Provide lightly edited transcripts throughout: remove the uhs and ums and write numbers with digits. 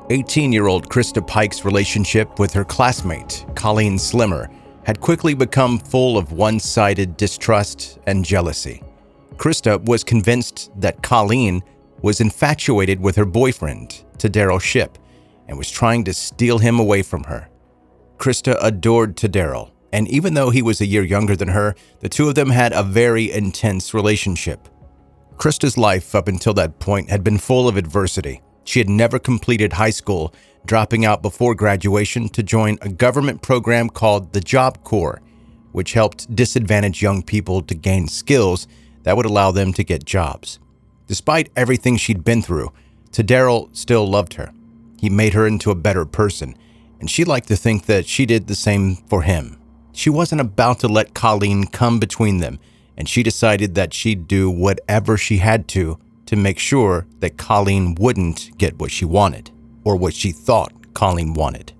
18-year-old Christa Pike's relationship with her classmate, Colleen Slemmer, had quickly become full of one-sided distrust and jealousy. Christa was convinced that Colleen was infatuated with her boyfriend, Daryl Shipp, and was trying to steal him away from her. Christa adored Daryl, and even though he was a year younger than her, the two of them had a very intense relationship. Christa's life up until that point had been full of adversity. She had never completed high school, dropping out before graduation to join a government program called the Job Corps, which helped disadvantaged young people to gain skills that would allow them to get jobs. Despite everything she'd been through, Daryl still loved her. He made her into a better person, and she liked to think that she did the same for him. She wasn't about to let Colleen come between them, and she decided that she'd do whatever she had to make sure that Colleen wouldn't get what she wanted, or what she thought Colleen wanted.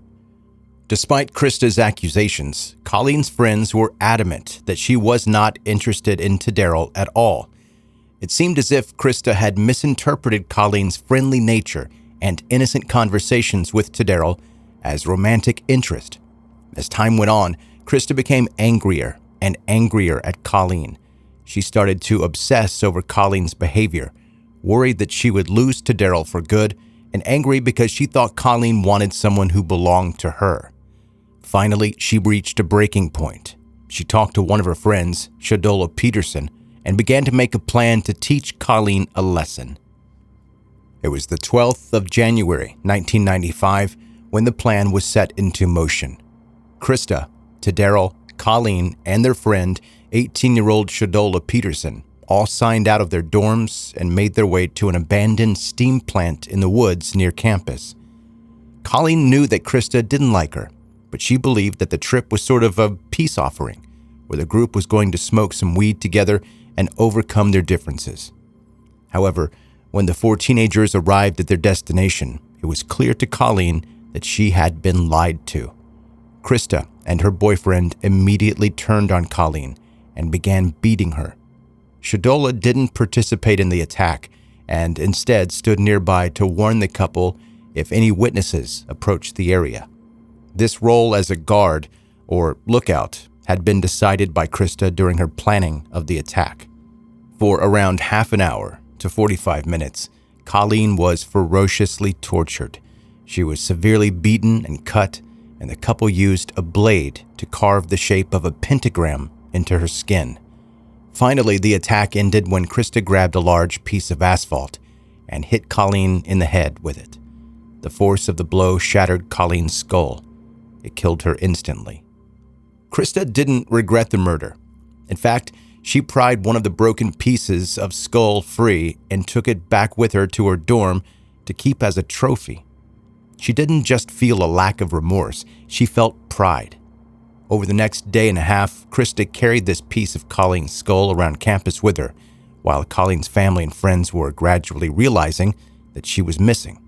Despite Christa's accusations, Colleen's friends were adamant that she was not interested in Daryl at all. It seemed as if Christa had misinterpreted Colleen's friendly nature and innocent conversations with Daryl as romantic interest. As time went on, Christa became angrier and angrier at Colleen. She started to obsess over Colleen's behavior, worried that she would lose Daryl for good, and angry because she thought Colleen wanted someone who belonged to her. Finally, she reached a breaking point. She talked to one of her friends, Shadola Peterson, and began to make a plan to teach Colleen a lesson. It was the 12th of January, 1995, when the plan was set into motion. Christa, Daryl, Colleen, and their friend, 18-year-old Shadola Peterson, all signed out of their dorms and made their way to an abandoned steam plant in the woods near campus. Colleen knew that Christa didn't like her, but she believed that the trip was sort of a peace offering, where the group was going to smoke some weed together and overcome their differences. However, when the four teenagers arrived at their destination, it was clear to Colleen that she had been lied to. Christa and her boyfriend immediately turned on Colleen and began beating her. Shadola didn't participate in the attack and instead stood nearby to warn the couple if any witnesses approached the area. This role as a guard, or lookout, had been decided by Christa during her planning of the attack. For around half an hour to 45 minutes, Colleen was ferociously tortured. She was severely beaten and cut, and the couple used a blade to carve the shape of a pentagram into her skin. Finally, the attack ended when Christa grabbed a large piece of asphalt and hit Colleen in the head with it. The force of the blow shattered Colleen's skull. It killed her instantly. Christa didn't regret the murder. In fact, she pried one of the broken pieces of skull free and took it back with her to her dorm to keep as a trophy. She didn't just feel a lack of remorse, she felt pride. Over the next day and a half, Christa carried this piece of Colleen's skull around campus with her, while Colleen's family and friends were gradually realizing that she was missing.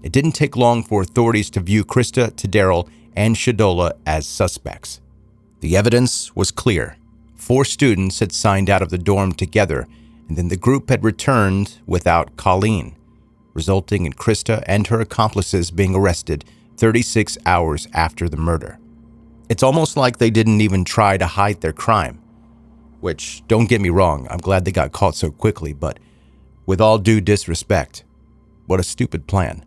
It didn't take long for authorities to view Christa, Daryl, and Shadola as suspects. The evidence was clear. 4 students had signed out of the dorm together, and then the group had returned without Colleen, resulting in Christa and her accomplices being arrested 36 hours after the murder. It's almost like they didn't even try to hide their crime, which, don't get me wrong, I'm glad they got caught so quickly, but with all due disrespect, what a stupid plan.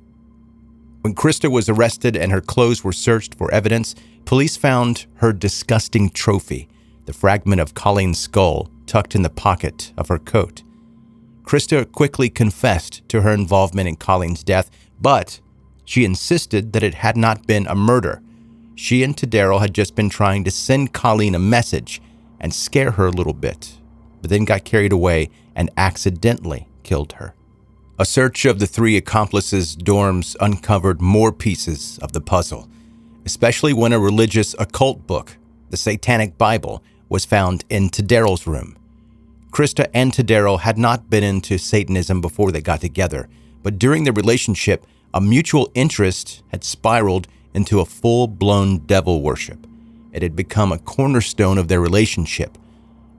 When Christa was arrested and her clothes were searched for evidence, police found her disgusting trophy, the fragment of Colleen's skull tucked in the pocket of her coat. Christa quickly confessed to her involvement in Colleen's death, but she insisted that it had not been a murder. She and Daryl had just been trying to send Colleen a message and scare her a little bit, but then got carried away and accidentally killed her. A search of the 3 accomplices' dorms uncovered more pieces of the puzzle, especially when a religious occult book, the Satanic Bible, was found in Daryl's room. Christa and Daryl had not been into Satanism before they got together, but during their relationship, a mutual interest had spiraled into a full-blown devil worship. It had become a cornerstone of their relationship.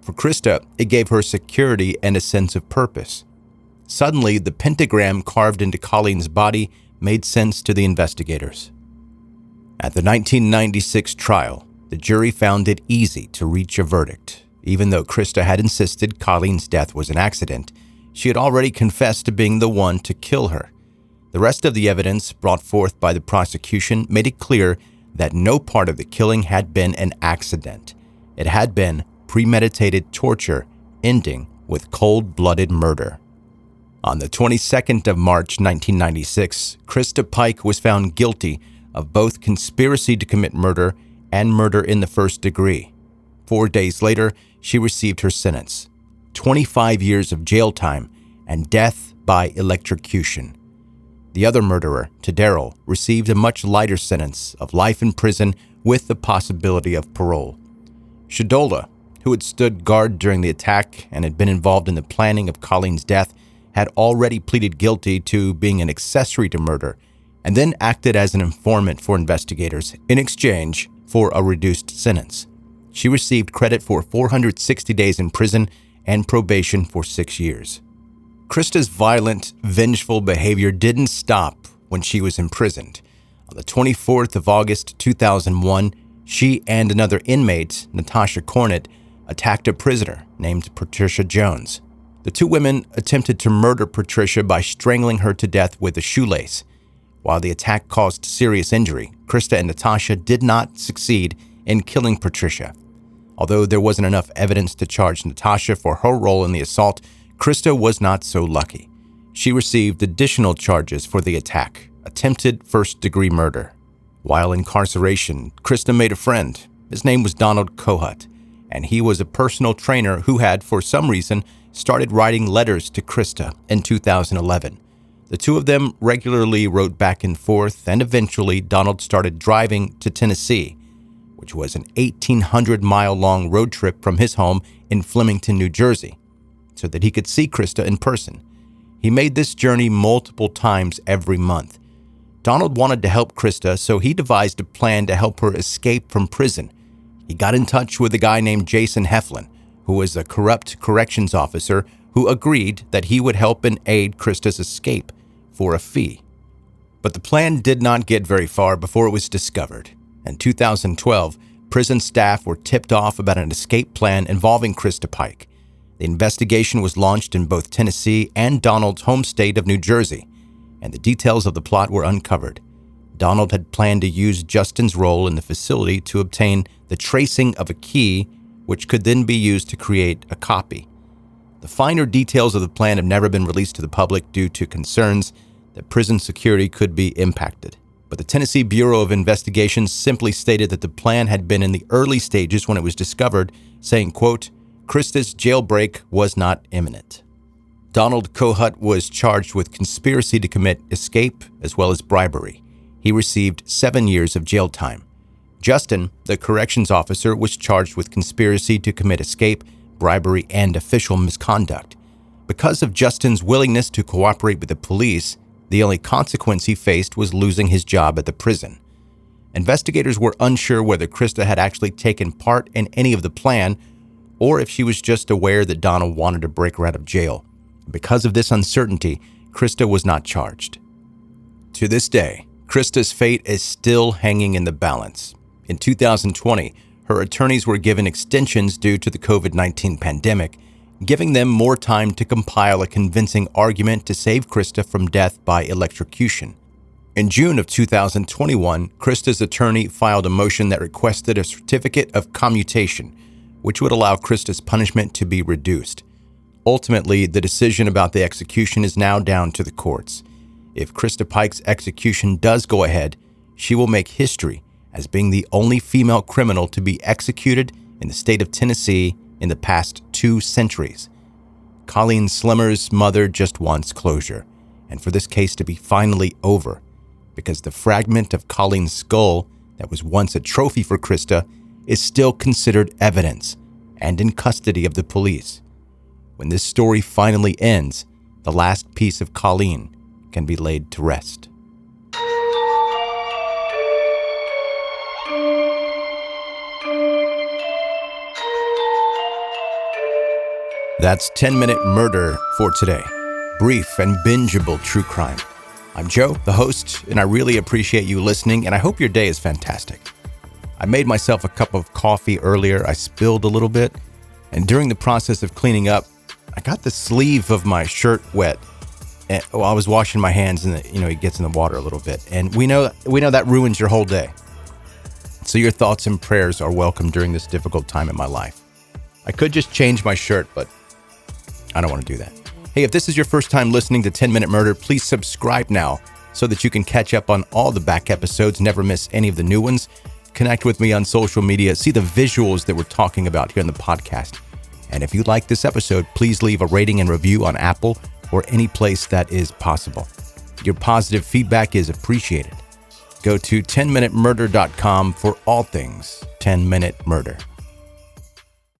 For Christa, it gave her security and a sense of purpose. Suddenly, the pentagram carved into Colleen's body made sense to the investigators. At the 1996 trial, the jury found it easy to reach a verdict. Even though Christa had insisted Colleen's death was an accident, she had already confessed to being the one to kill her. The rest of the evidence brought forth by the prosecution made it clear that no part of the killing had been an accident. It had been premeditated torture, ending with cold-blooded murder. On the 22nd of March 1996, Christa Pike was found guilty of both conspiracy to commit murder and murder in the first degree. 4 days later, she received her sentence, 25 years of jail time and death by electrocution. The other murderer, Tadero, received a much lighter sentence of life in prison with the possibility of parole. Shadola, who had stood guard during the attack and had been involved in the planning of Colleen's death, had already pleaded guilty to being an accessory to murder and then acted as an informant for investigators in exchange for a reduced sentence. She received credit for 460 days in prison and probation for 6 years. Christa's violent, vengeful behavior didn't stop when she was imprisoned. On the 24th of August 2001, she and another inmate, Natasha Cornett, attacked a prisoner named Patricia Jones. The two women attempted to murder Patricia by strangling her to death with a shoelace. While the attack caused serious injury, Christa and Natasha did not succeed in killing Patricia. Although there wasn't enough evidence to charge Natasha for her role in the assault, Christa was not so lucky. She received additional charges for the attack, attempted first-degree murder. While incarceration, Christa made a friend. His name was Donald Kohut, and he was a personal trainer who had, for some reason, started writing letters to Christa in 2011. The two of them regularly wrote back and forth, and eventually Donald started driving to Tennessee, which was an 1,800-mile-long road trip from his home in Flemington, New Jersey, so that he could see Christa in person. He made this journey multiple times every month. Donald wanted to help Christa, so he devised a plan to help her escape from prison. He got in touch with a guy named Jason Heflin, who was a corrupt corrections officer who agreed that he would help and aid Christa's escape for a fee. But the plan did not get very far before it was discovered. In 2012, prison staff were tipped off about an escape plan involving Christa Pike. The investigation was launched in both Tennessee and Donald's home state of New Jersey, and the details of the plot were uncovered. Donald had planned to use Justin's role in the facility to obtain the tracing of a key, which could then be used to create a copy. The finer details of the plan have never been released to the public due to concerns that prison security could be impacted. But the Tennessee Bureau of Investigation simply stated that the plan had been in the early stages when it was discovered, saying, quote, Christa's jailbreak was not imminent. Donald Kohut was charged with conspiracy to commit escape as well as bribery. He received 7 years of jail time. Justin, the corrections officer, was charged with conspiracy to commit escape, bribery, and official misconduct. Because of Justin's willingness to cooperate with the police, the only consequence he faced was losing his job at the prison. Investigators were unsure whether Christa had actually taken part in any of the plan or if she was just aware that Donald wanted to break her out of jail. Because of this uncertainty, Christa was not charged. To this day, Christa's fate is still hanging in the balance. In 2020, her attorneys were given extensions due to the COVID-19 pandemic, giving them more time to compile a convincing argument to save Christa from death by electrocution. In June of 2021, Christa's attorney filed a motion that requested a certificate of commutation, which would allow Christa's punishment to be reduced. Ultimately, the decision about the execution is now down to the courts. If Christa Pike's execution does go ahead, she will make history as being the only female criminal to be executed in the state of Tennessee in the past 2 centuries. Colleen Slemmer's mother just wants closure, and for this case to be finally over, because the fragment of Colleen's skull that was once a trophy for Christa is still considered evidence and in custody of the police. When this story finally ends, the last piece of Colleen can be laid to rest. That's 10-Minute Murder for today. Brief and bingeable true crime. I'm Joe, the host, and I really appreciate you listening, and I hope your day is fantastic. I made myself a cup of coffee earlier. I spilled a little bit, and during the process of cleaning up, I got the sleeve of my shirt wet. And, I was washing my hands, and it gets in the water a little bit, and we know that ruins your whole day. So your thoughts and prayers are welcome during this difficult time in my life. I could just change my shirt, but I don't want to do that. Hey, if this is your first time listening to 10 Minute Murder, please subscribe now so that you can catch up on all the back episodes, never miss any of the new ones. Connect with me on social media, see the visuals that we're talking about here in the podcast. And if you like this episode, please leave a rating and review on Apple or any place that is possible. Your positive feedback is appreciated. Go to 10minutemurder.com for all things 10 Minute Murder.